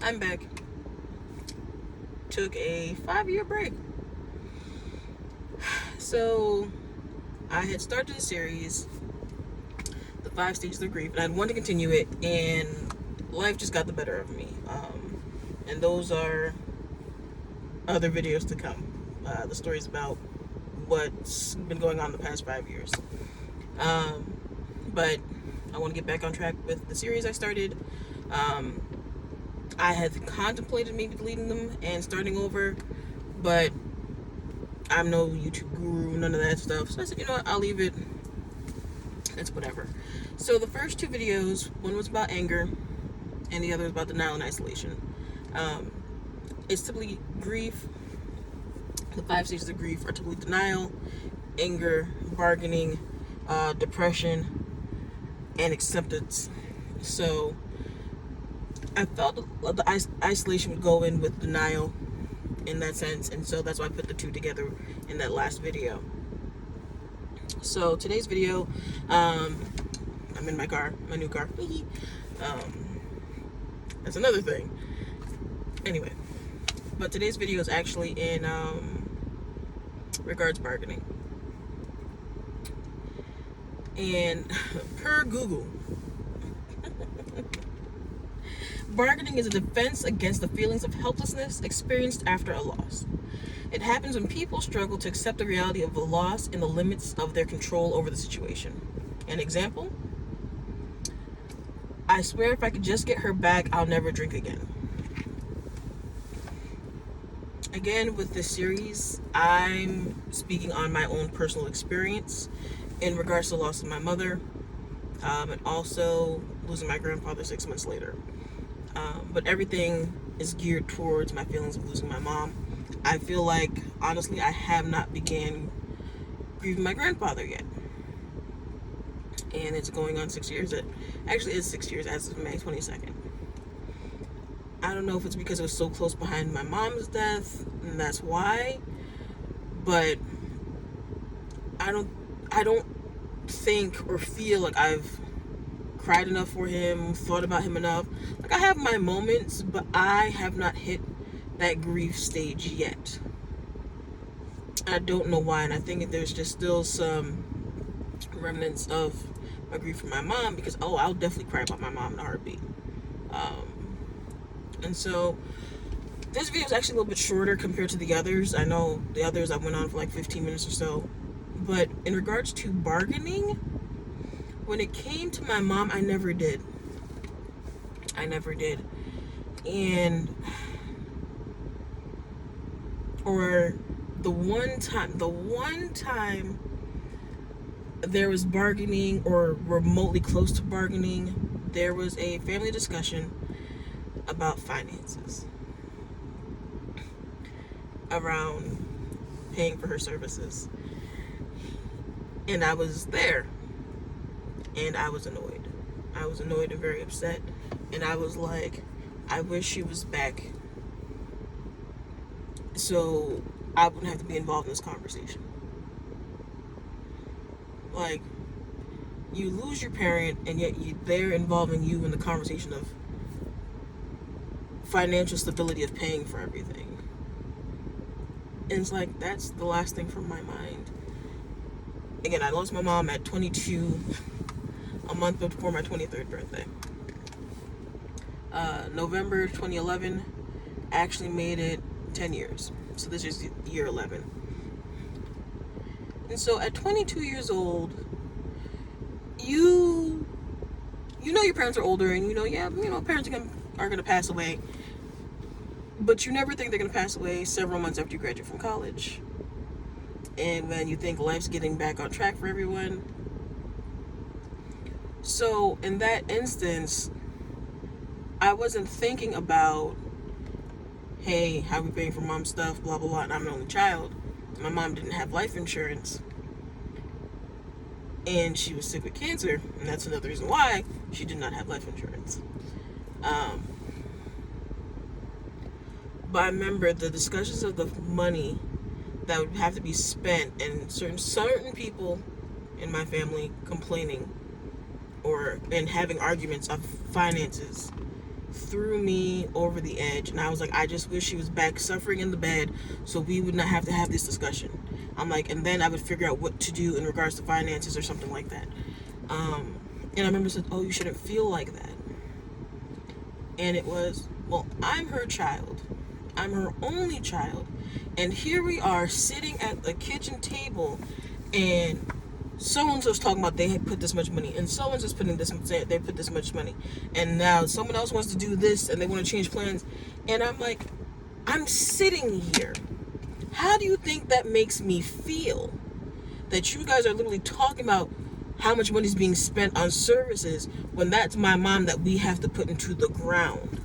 I'm back. Took a 5-year break. So I had started a series, The 5 Stages of Grief, and I'd wanted to continue it, and life just got the better of me. And those are other videos to come. The stories about what's been going on the past 5 years. But I want to get back on track with the series I started. I had contemplated maybe deleting them and starting over, but I'm no YouTube guru, none of that stuff. So I said, you know what, I'll leave it. It's whatever. So the first 2 videos, one was about anger, and the other was about denial and isolation. It's typically grief. The 5 stages of grief are typically denial, anger, bargaining, depression, and acceptance. So I felt the isolation would go in with denial in that sense, and so that's why I put the 2 together in that last video. So today's video, I'm in my car, my new car. That's another thing. Anyway, but today's video is actually in regards bargaining. And per Google, bargaining is a defense against the feelings of helplessness experienced after a loss. It happens when people struggle to accept the reality of a loss and the limits of their control over the situation. An example: I swear if I could just get her back, I'll never drink again. Again, with this series, I'm speaking on my own personal experience in regards to the loss of my mother, and also losing my grandfather 6 months later. But everything is geared towards my feelings of losing my mom. I feel like, honestly, I have not began grieving my grandfather yet. And it's going on 6 years. It actually is 6 years as of May 22nd. I don't know if it's because it was so close behind my mom's death, and that's why. But I don't think or feel like I've cried enough for him, thought about him enough. Like, I have my moments, but I have not hit that grief stage yet. I don't know why, and I think there's just still some remnants of my grief for my mom, because I'll definitely cry about my mom in a heartbeat. And so this video is actually a little bit shorter compared to the others. I know the others I went on for like 15 minutes or so, but in regards to bargaining, when it came to my mom, I never did. And or the one time there was bargaining or remotely close to bargaining, there was a family discussion about finances around paying for her services. And I was there, and I was annoyed. I was annoyed and very upset, and I was like, I wish she was back so I wouldn't have to be involved in this conversation. Like, you lose your parent, and yet they're involving you in the conversation of financial stability of paying for everything. And it's like, that's the last thing from my mind. Again, I lost my mom at 22, a month before my 23rd birthday. November 2011, actually made it 10 years. So this is year 11. And so at 22 years old, you know your parents are older, and parents are gonna pass away. But you never think they're gonna pass away several months after you graduate from college. And when you think life's getting back on track for everyone. So in that instance, I wasn't thinking about, hey, how are we paying for mom's stuff, blah, blah, blah, and I'm an only child. My mom didn't have life insurance. And she was sick with cancer, and that's another reason why she did not have life insurance. But I remember the discussions of the money that would have to be spent, and certain people in my family complaining and having arguments of finances threw me over the edge. And I was like, I just wish she was back suffering in the bed so we would not have to have this discussion. I'm like, and then I would figure out what to do in regards to finances or something like that. And I remember said, oh, you shouldn't feel like that. And it was, well, I'm her child. I'm her only child. And here we are sitting at the kitchen table, and so-and-so's talking about they had put this much money, and so-and-so's putting this, they put this much money, and now someone else wants to do this, and they want to change plans. And I'm like, I'm sitting here. How do you think that makes me feel? That you guys are literally talking about how much money is being spent on services when that's my mom that we have to put into the ground.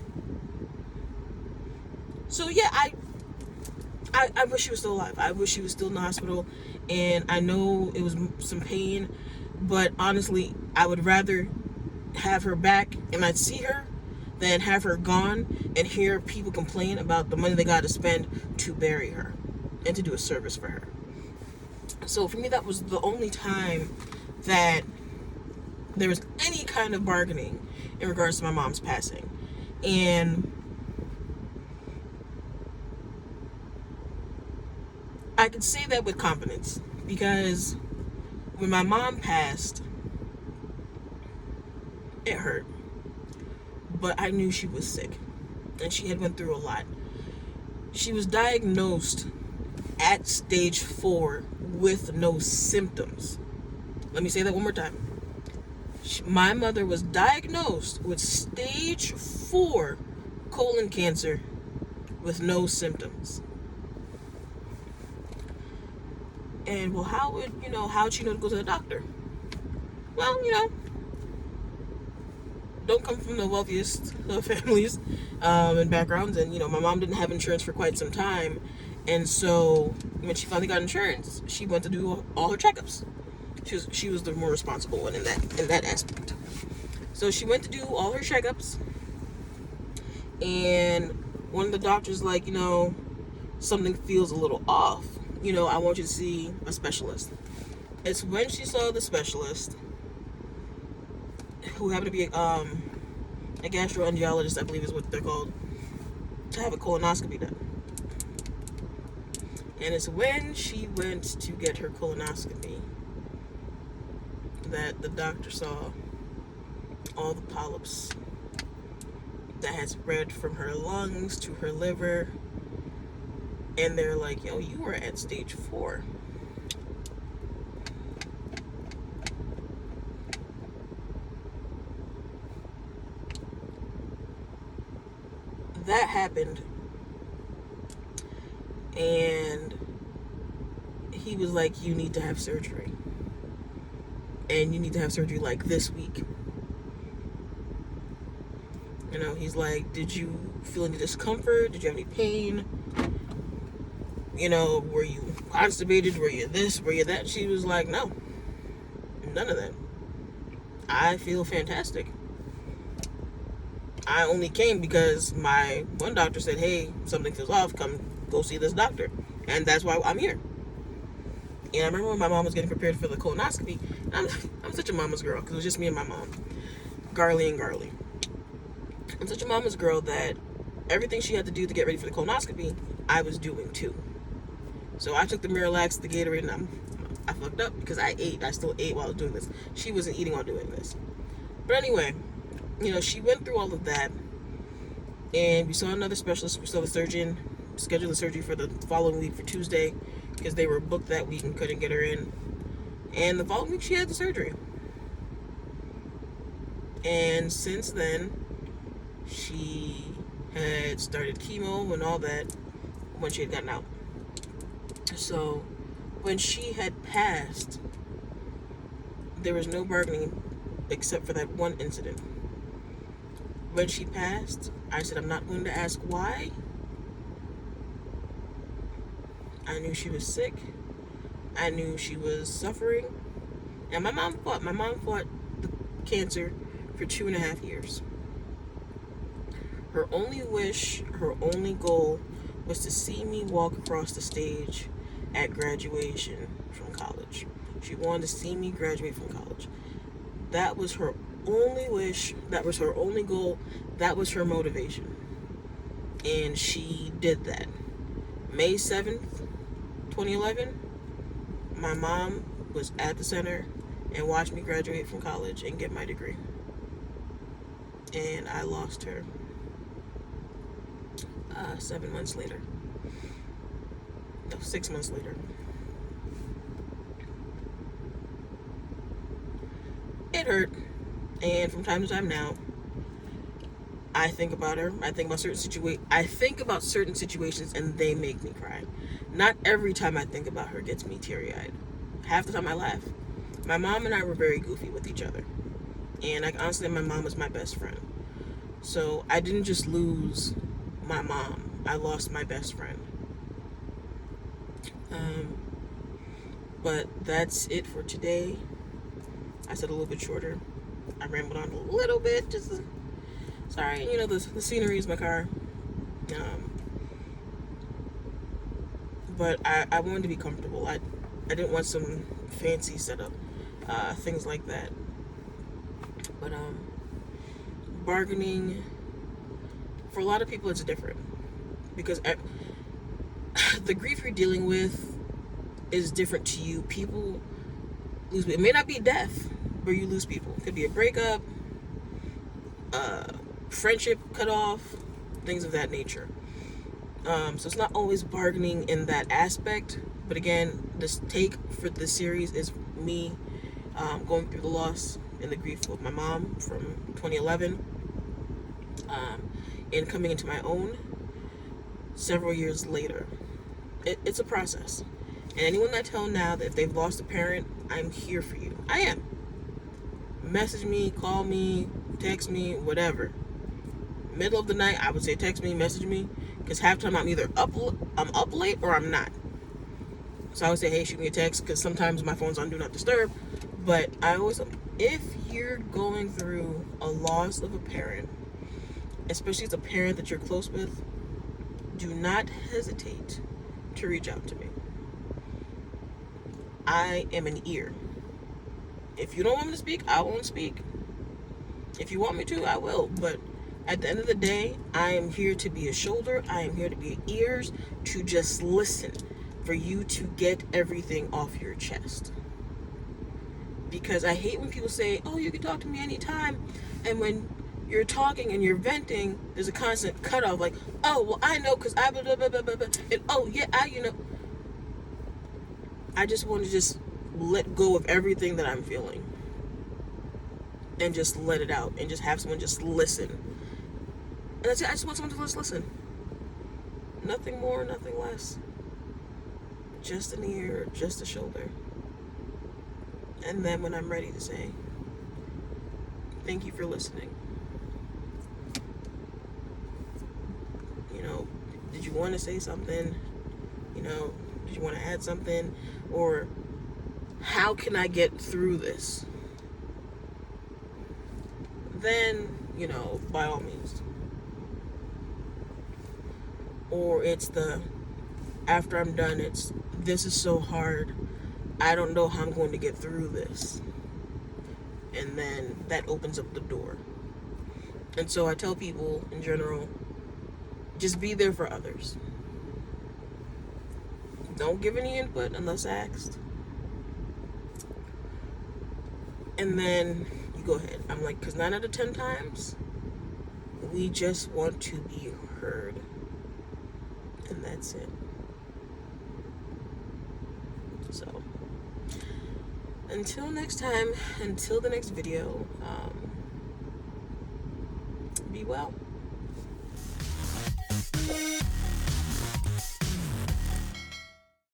So yeah, I wish she was still alive. I wish she was still in the hospital, and I know it was some pain, but honestly, I would rather have her back and I'd see her than have her gone and hear people complain about the money they got to spend to bury her and to do a service for her. So for me, that was the only time that there was any kind of bargaining in regards to my mom's passing. And I could say that with confidence, because when my mom passed, it hurt. But I knew she was sick, and she had went through a lot. She was diagnosed at stage 4 with no symptoms. Let me say that one more time. My mother was diagnosed with stage 4 colon cancer with no symptoms. And well, how'd she know to go to the doctor? Well, don't come from the wealthiest of families and backgrounds, and my mom didn't have insurance for quite some time, and so when she finally got insurance, she went to do all her checkups. She was the more responsible one in that aspect. So she went to do all her checkups, and one of the doctors like, something feels a little off. I want you to see a specialist. It's when she saw the specialist, who happened to be a gastroenterologist, I believe is what they're called, to have a colonoscopy done. And it's when she went to get her colonoscopy that the doctor saw all the polyps that had spread from her lungs to her liver. And they're like, yo, you were at stage 4. That happened. And he was like, you need to have surgery. And you need to have surgery like this week. He's like, did you feel any discomfort? Did you have any pain? Were you constipated? Were you this? Were you that? She was like, no, none of that. I feel fantastic. I only came because my one doctor said, hey, something feels off. Come go see this doctor. And that's why I'm here. And I remember when my mom was getting prepared for the colonoscopy. I'm such a mama's girl, because it was just me and my mom. Garly and Garly. I'm such a mama's girl that everything she had to do to get ready for the colonoscopy, I was doing too. So I took the Miralax, the Gatorade, and I fucked up because I still ate while I was doing this. She wasn't eating while doing this. But anyway, she went through all of that, and we saw another specialist. We saw the surgeon, scheduled the surgery for the following week for Tuesday, because they were booked that week and couldn't get her in. And the following week she had the surgery. And since then, she had started chemo and all that when she had gotten out. So when she had passed, there was no bargaining except for that one incident. When she passed, I said, I'm not going to ask why. I knew she was sick. I knew she was suffering. And my mom fought the cancer for 2.5 years. Her only wish, her only goal was to see me walk across the stage at graduation from college. She wanted to see me graduate from college. That was her only wish, that was her only goal, that was her motivation. And she did that. May 7th, 2011, my mom was at the center and watched me graduate from college and get my degree. And I lost her 7 months later. No, 6 months later. It hurt. And from time to time now, I think about her. I think about certain situations and they make me cry. Not every time I think about her gets me teary-eyed. Half the time I laugh. My mom and I were very goofy with each other. And honestly, my mom was my best friend. So I didn't just lose my mom. I lost my best friend. But that's it for today. I said a little bit shorter. I rambled on a little bit. Sorry, the scenery is my car. But I wanted to be comfortable. I didn't want some fancy setup, things like that. But bargaining, for a lot of people, it's different because the grief you're dealing with is different to you. People lose. It may not be death, but you lose people. It could be a breakup, friendship cut off, things of that nature. So it's not always bargaining in that aspect. But again, this take for this series is me going through the loss and the grief of my mom from 2011, and coming into my own several years later. It's a process. And anyone that I tell now that if they've lost a parent, I'm here for you. I am. Message me, call me, text me, whatever. Middle of the night, I would say text me, message me, because half the time I'm either up late or I'm not. So I would say, hey, shoot me a text, because sometimes my phone's on Do Not Disturb. But I always, if you're going through a loss of a parent, especially if it's a parent that you're close with, do not hesitate to reach out to me. I am an ear. If you don't want me to speak, I won't speak. If you want me to, I will. But at the end of the day, I am here to be a shoulder. I am here to be ears, to just listen, for you to get everything off your chest. Because I hate when people say, oh, you can talk to me anytime. And when you're talking and you're venting, there's a constant cutoff, like, oh, well, I know, because I blah, blah, blah, blah, blah, and oh, yeah, I just want to just let go of everything that I'm feeling and just let it out and just have someone just listen. And that's it. I just want someone to just listen. Nothing more, nothing less. Just an ear, just a shoulder. And then when I'm ready to say, thank you for listening. Did you want to say something? Did you want to add something? Or how can I get through this? Then, by all means. Or it's after I'm done, this is so hard. I don't know how I'm going to get through this. And then that opens up the door. And so I tell people in general, just be there for others. Don't give any input unless asked. And then you go ahead. I'm like, because 9 out of 10 times, we just want to be heard. And that's it. So, until next time, until the next video, be well.